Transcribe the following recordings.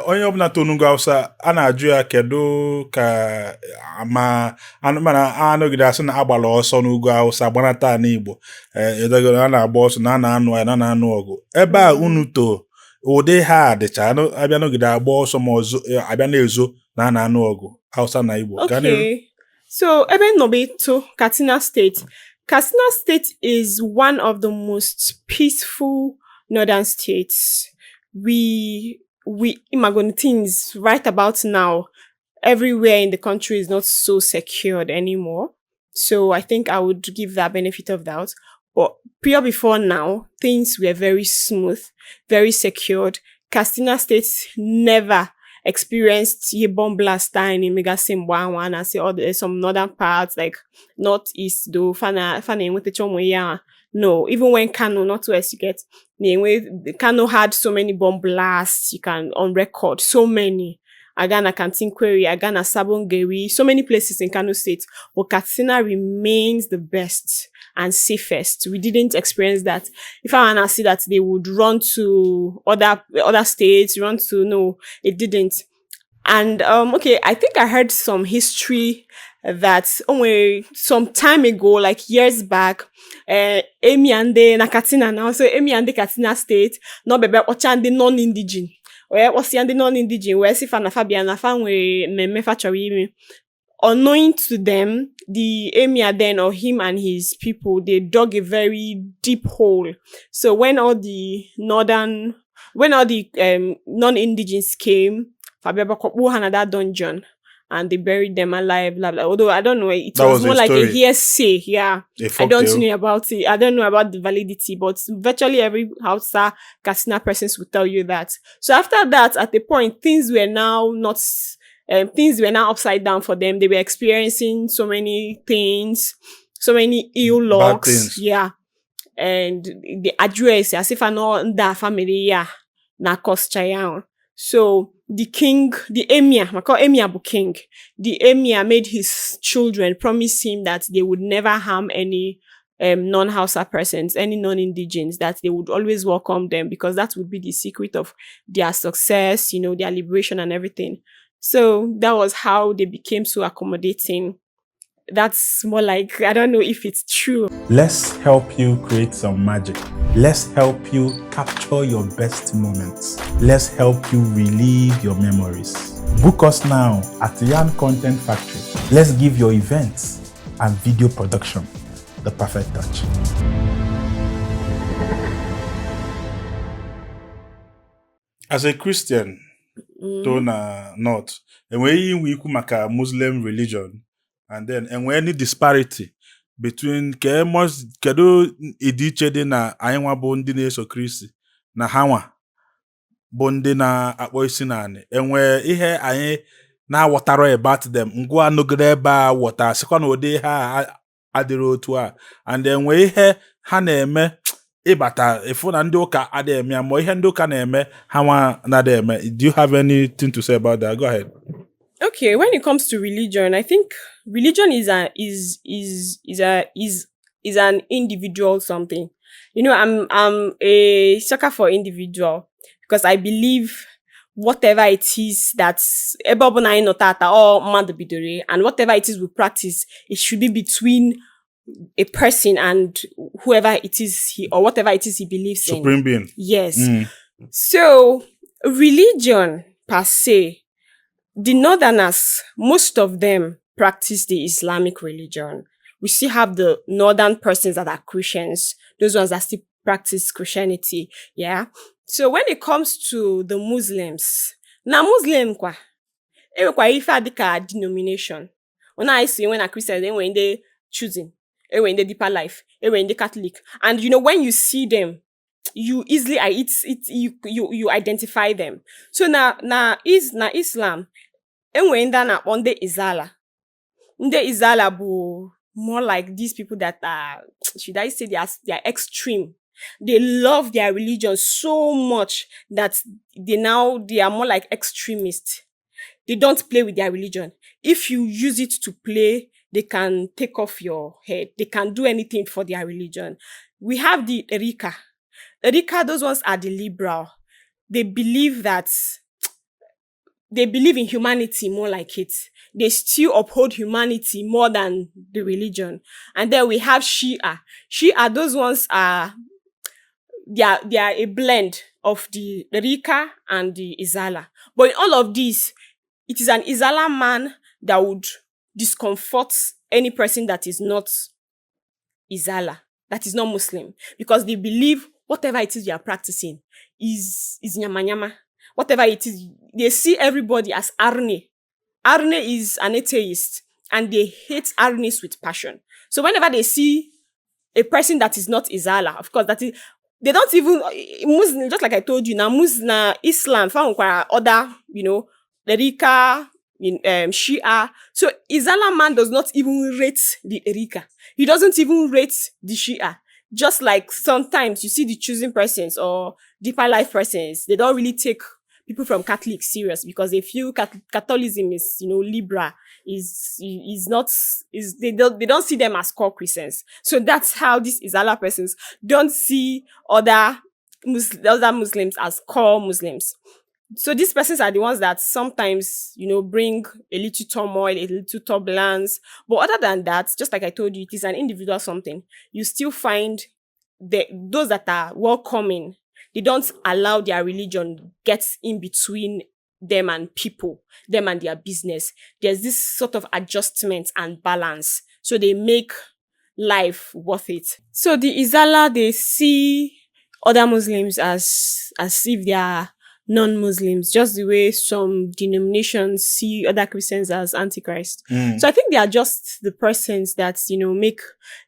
onye ọbụla tonugo Hausa a na-ajụ ya kedu ka ma mana anọgide asị na agbala ọsọ n'ugwu Hausa gbanata n'Igbo edogoro a na-agba ọsọ na a na-anụ ya na na-anụ ọgụ ebe a unu to ụdị ha dịcha abịa nọgide agba ọsọ ma ọzọ abịa na-ezo na a na-anụ ọgụ Hausa na Igbo. Okay, so ebe nọbeto Katsina State. Katsina State is one of the most peaceful northern states. Imagine things right about now, everywhere in the country is not so secured anymore. So I think I would give that benefit of doubt. But before now, things were very smooth, very secured. Katsina State never experienced a bomb blast time in Mega Simba and say some northern parts like northeast do fana with the chomo. No, even when Kano, not west, you get Kano had so many bomb blasts, you can on record, so many. Agana Kantinkweri, Agana Sabongeri, so many places in Kano State. But Katsina remains the best and safest. We didn't experience that. If I wanna see that they would run to other states, no, it didn't. And okay, I think I heard some history that some time ago, like years back, Emi and the Katsina now, so Emi and the Katsina State, no bebe ochande non-indigen. Where was the non-indigen? Where si fana Fabiana fan we me factory. Unknowing to them, the emir then or him and his people, they dug a very deep hole. So when all the non-indigens came, Fabiaba Kopu another dungeon and they buried them alive, blah, blah. Although I don't know, it was more like a hearsay. Yeah. I don't know about it. I don't know about the validity, but virtually every Hausa Katsina persons will tell you that. So after that, at the point, things were now upside down for them. They were experiencing so many things, so many ill lucks. Yeah. And the address, as if I know that family, yeah, na cost chayan. So the emir made his children promise him that they would never harm any non-Hausa persons, any non-indigens, that they would always welcome them because that would be the secret of their success, their liberation and everything. So that was how they became so accommodating. That's more like, I don't know if it's true. Let's help you create some magic. Let's help you capture your best moments. Let's help you relive your memories. Book us now at Yarn Content Factory. Let's give your events and video production the perfect touch. As a Christian, Tona North, and when we maka Muslim religion, and then any disparity between kedu idiche dị na anyị nwa bụ ndị na-eso Kristi na ha nwa bụ ndị na-akpọ isi naanị enwe ihe anyị na-awọtara about them ngwa nọgide ebe a wọta sịkwa na ụdị ha adịrị otu a and enwe ihe ha na-eme ịbata efu na ndị ụka adịghị eme ma ihe ndị ụka na-eme ha nwa na-adịghị eme. Do you have anything to say about that? Go ahead. Okay, when it comes to religion, I think religion is an individual something. I'm a sucker for individual because I believe whatever it is that's and whatever it is we practice, it should be between a person and whoever it is or whatever it is he believes in. Supreme being. Yes. So religion per se, the Northerners, most of them practice the Islamic religion. We still have the Northern persons that are Christians, those ones that still practice Christianity, yeah? So when it comes to the Muslims, na Muslim kwa, ifa dika denomination. When I see when a Christian, when they choosing, when they deeper life, when they Catholic. And when you see them, you easily you identify them. So na Islam enwenda na onde Izala. Nde Izala bu more like these people that are, should I say, they are extreme. They love their religion so much that they are more like extremists. They don't play with their religion. If you use it to play, they can take off your head. They can do anything for their religion. We have the Erika, those ones are the liberal. They believe that they believe in humanity more like it. They still uphold humanity more than the religion. And then we have Shia. Shia, those ones are, they are a blend of the Rika and the Izala. But in all of these, it is an Izala man that would discomfort any person that is not Izala, that is not Muslim, because they believe whatever it is you are practicing is nyama nyama. Whatever it is, they see everybody as Arne. Arne is an atheist, and they hate Arnes with passion. So whenever they see a person that is not Izala, of course, that is, they don't even Muslim. Just like I told you, now Muslim, Islam, found other, the Rika, Shia. So Izala man does not even rate the Rika. He doesn't even rate the Shia. Just like sometimes you see the choosing persons or deeper life persons, they don't really take people from Catholics serious because they feel Catholicism is, Libra, is not, they don't see them as core Christians. So that's how these Izala persons don't see other Muslims as core Muslims. So these persons are the ones that sometimes, bring a little turmoil, a little turbulence. But other than that, just like I told you, it is an individual something. You still find those that are welcoming. They don't allow their religion get in between them and people, them and their business. There's this sort of adjustment and balance. So they make life worth it. So the Izala, they see other Muslims as if they are non-Muslims, just the way some denominations see other Christians as antichrist. So I think they are just the persons that, make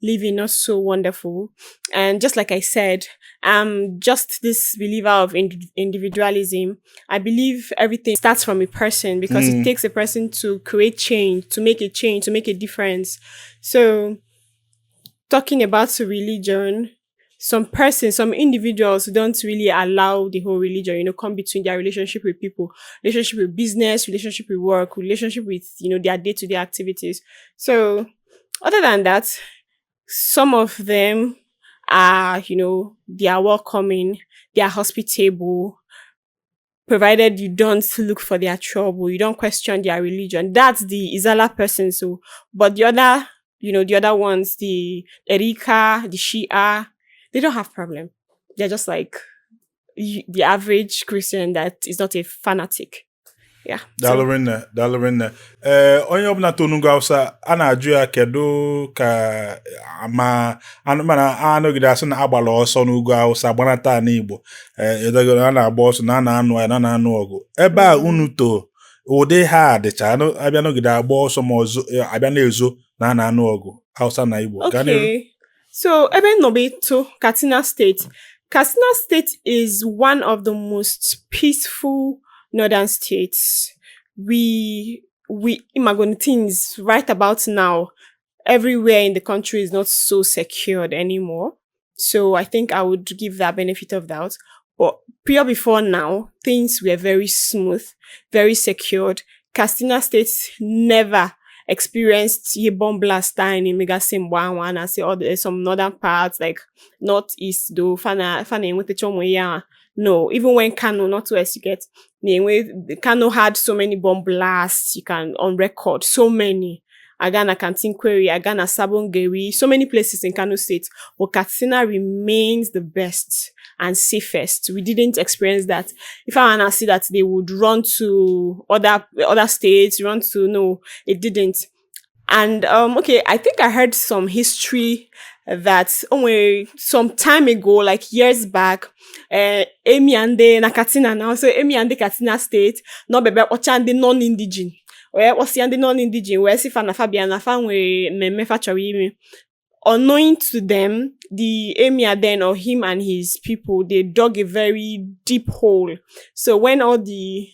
living not so wonderful. And just like I said, I'm just this believer of individualism. I believe everything starts from a person because it takes a person to create change, to make a difference. So talking about religion, some individuals don't really allow the whole religion, come between their relationship with people, relationship with business, relationship with work, relationship with, their day-to-day activities. So other than that, some of them are, they are welcoming, they are hospitable, provided you don't look for their trouble, you don't question their religion. That's the Izala person. So, but the other, the other ones, the Erika, the Shia, they don't have problem. They're just like the average Christian that is not a fanatic. Yeah. Dalorinne. Onye ọbụla tonungo Hausa a na-ajụ ya kedu ka ma anọgide asị na agbala ọsọ n'ugwu Hausa gbanata n'Igbo edogoro a na-agba ọsọ na na-anụ ya na-anụ ọgụ ebe a unu to ụdị ha dịcha abịa nọgide agba ọsọ ma ọzọ abịa na-ezo na-anụ ọgụ Hausa na Igbo. Okay. So, ebe Nobito, Katsina State. Katsina State is one of the most peaceful northern states. We imagine things right about now, everywhere in the country is not so secured anymore. So, I think I would give that benefit of doubt. But before now, things were very smooth, very secured. Katsina State never experienced a bomb blast time in Mega Simba and say some northern parts like northeast do no, even when Kano, not west, you get Kano had so many bomb blasts, you can on record, so many. Agana Kantinkweri, Agana Sabongeri, so many places in Kano State. But Katsina remains the best and safest. We didn't experience that. If I wanna see that they would run to other states, no, it didn't. And okay, I think I heard some history that some time ago, like years back, Emi Ande na Katsina now, so Emi Ande Katsina State, no bebe ochande non-indigenous. What's the non-indigenous? Where si fana Fabiana fan we me factory. Unknowing to them, the emir then or him and his people, they dug a very deep hole. So when all the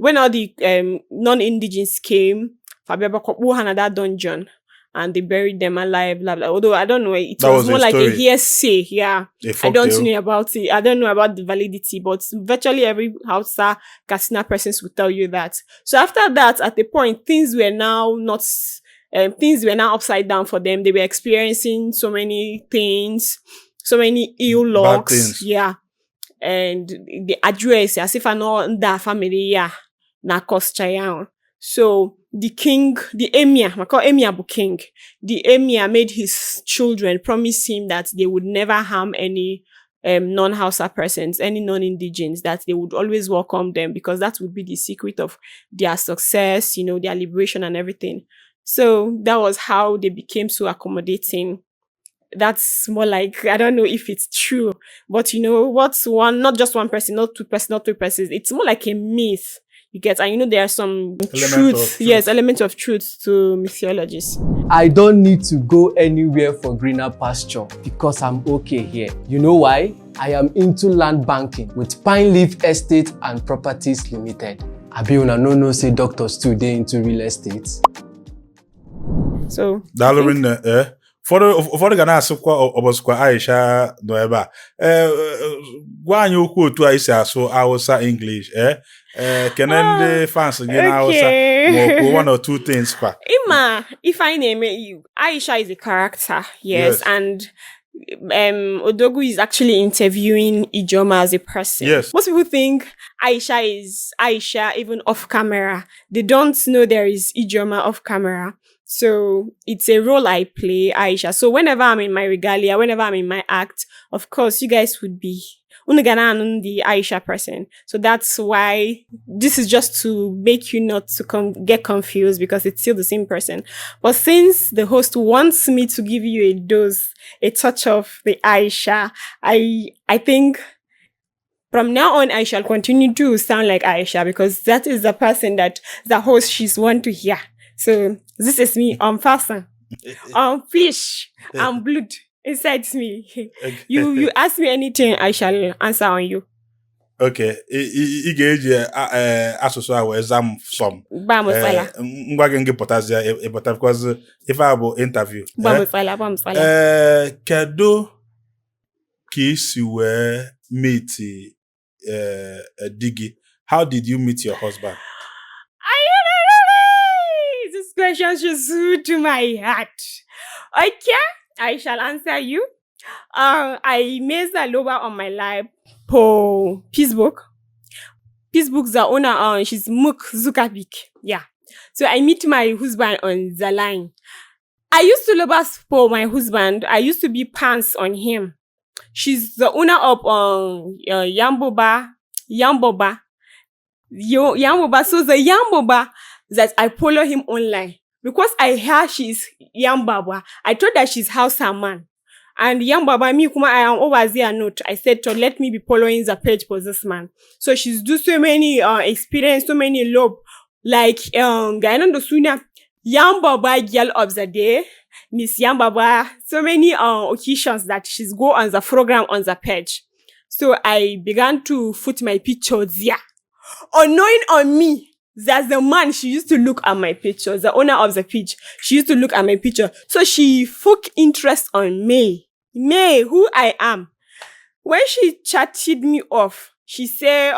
non-indigenous came, Fabiaba Kopu had that dungeon and they buried them alive, blah, blah. Although I don't know, it was more like a hearsay. Yeah. I don't know about it. I don't know about the validity, but virtually every Hausa Katsina persons will tell you that. So after that, at the point, things were now upside down for them. They were experiencing so many things, so many ill lucks. Yeah. And the address, as if I know that family, yeah. na Koschayan. So the king, the emir, I call emir bu king. The emir made his children promise him that they would never harm any non-Hausa persons, any non-indigens, that they would always welcome them because that would be the secret of their success, their liberation and everything. So that was how they became so accommodating. That's more like, I don't know if it's true, but what's not just one person, not two person, not three persons. It's more like a myth. You get, and there are some truth. Yes, elements of truth to mythologies. I don't need to go anywhere for greener pasture because I'm okay here. You know why? I am into land banking with Pine Leaf Estate and Properties Limited. Abi una no say doctors too dey into real estate. So ụfọdụ ga na-asụkwa ọbọsụkwa Aisha nọ ebe a gwa anyị okwu otu anyị si asụ Hausa English kene ndị fans gị na Hausa ma one or two things kwa. If I name it, Aisha is a character, yes. And Odogwu is actually interviewing Ijoma as a person. Yes. Most people think Aisha is Aisha even off camera. They don't know there is Ijoma off camera. So it's a role I play, Aisha. So whenever I'm in my regalia, whenever I'm in my act, of course, you guys would be the Aisha person. So that's why this is just to make you not to get confused because it's still the same person. But since the host wants me to give you a touch of the Aisha, I think from now on, I shall continue to sound like Aisha because that is the person that the host she's want to hear. So this is me on fasten, on fish, on blood inside me. You ask me anything, I shall answer on you. Okay, ị ga-eji asụsụ a wee zam some. Ngwa gị pụtazia ịpụta because if I bụ interview. Kedu ka isi wee meet Digi? How did you meet your husband? Questions just to my heart. Okay, I shall answer you. I made the lover on my life for Facebook. Facebook's the owner, she's Muk Zuckerberg. Yeah. So I meet my husband on the line. I used to love for my husband. I used to be pants on him. She's the owner of Yamboba. So the Yamboba that I follow him online because I hear she's Yambaba. I thought that she's Hausa man. And Yambaba, me kuma I am over there note. I said to let me be following the page for this man. So she's do so many experience, so many love. Like Gainan do Suna Yambaba girl of the day, Miss Yambaba, so many occasions that she's go on the program on the page. So I began to put my pictures there. Unknowing on me, that's the man she used to look at my picture, the owner of the page. She used to look at my picture. So she took interest on me, who I am. When she chatted me off, she said,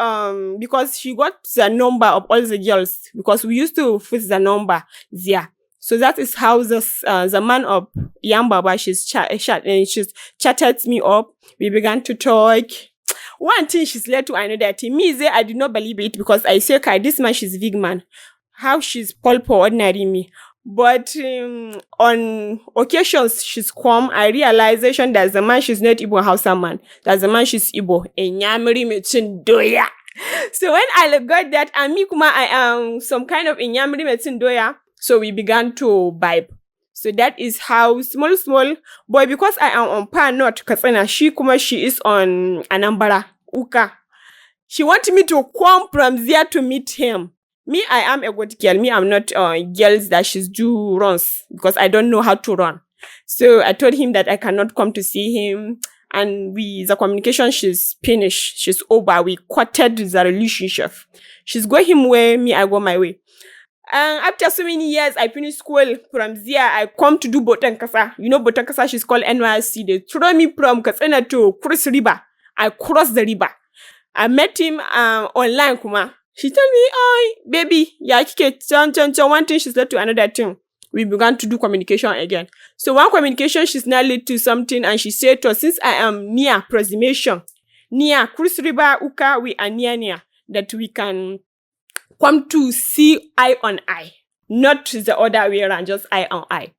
because she got the number of all the girls, because we used to put the number there. So that is how the man of Yambaba, she's chatted me up. We began to talk. One thing she's led to another thing. Me, I did not believe it because I say, okay, this man, she's big man. How she's called for ordinary me. But on occasions she's come, I realization that the man, she's not Igbo Hausa man. That the man, she's Igbo. Enyamiri metin doya. So when I got that, and me kuma, I am some kind of Enyamiri metin doya. So we began to vibe. So that is how small boy, because I am on par not Katsina, she is on Anambra, Uka. She wanted me to come from there to meet him. Me, I am a good girl. Me, I'm not girls that she's do runs because I don't know how to run. So I told him that I cannot come to see him. And the communication, she's finished. She's over. We quartered the relationship. She's going him way, me, I go my way. And after so many years, I finished school. From there, I come to do Botankasa. You know, Botankasa, she's called NYSC. They throw me from Katsina to Cross River. I crossed the river. I met him online, Kuma. She told me, oh, baby, yeah, one thing she's led to another thing. We began to do communication again. So one communication, she's now led to something, and she said to us, since I am near approximation, near Cross River, Uka, we are near, that we can come to see eye on eye, not the other way around, just eye on eye.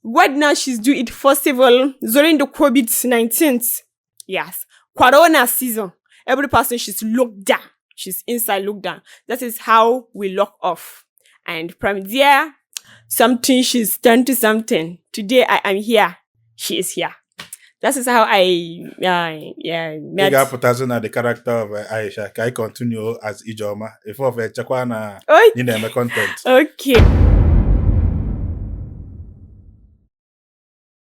What now she's doing it possible during the COVID-19. Yes. Corona season. Every person she's locked down. She's inside lockdown. That is how we lock off. And from there, something she's done to something. Today I am here. She is here. That is how I met. You got put as the character of Aisha. Can I continue as Ijoma? If of Chakwana in the content. Okay.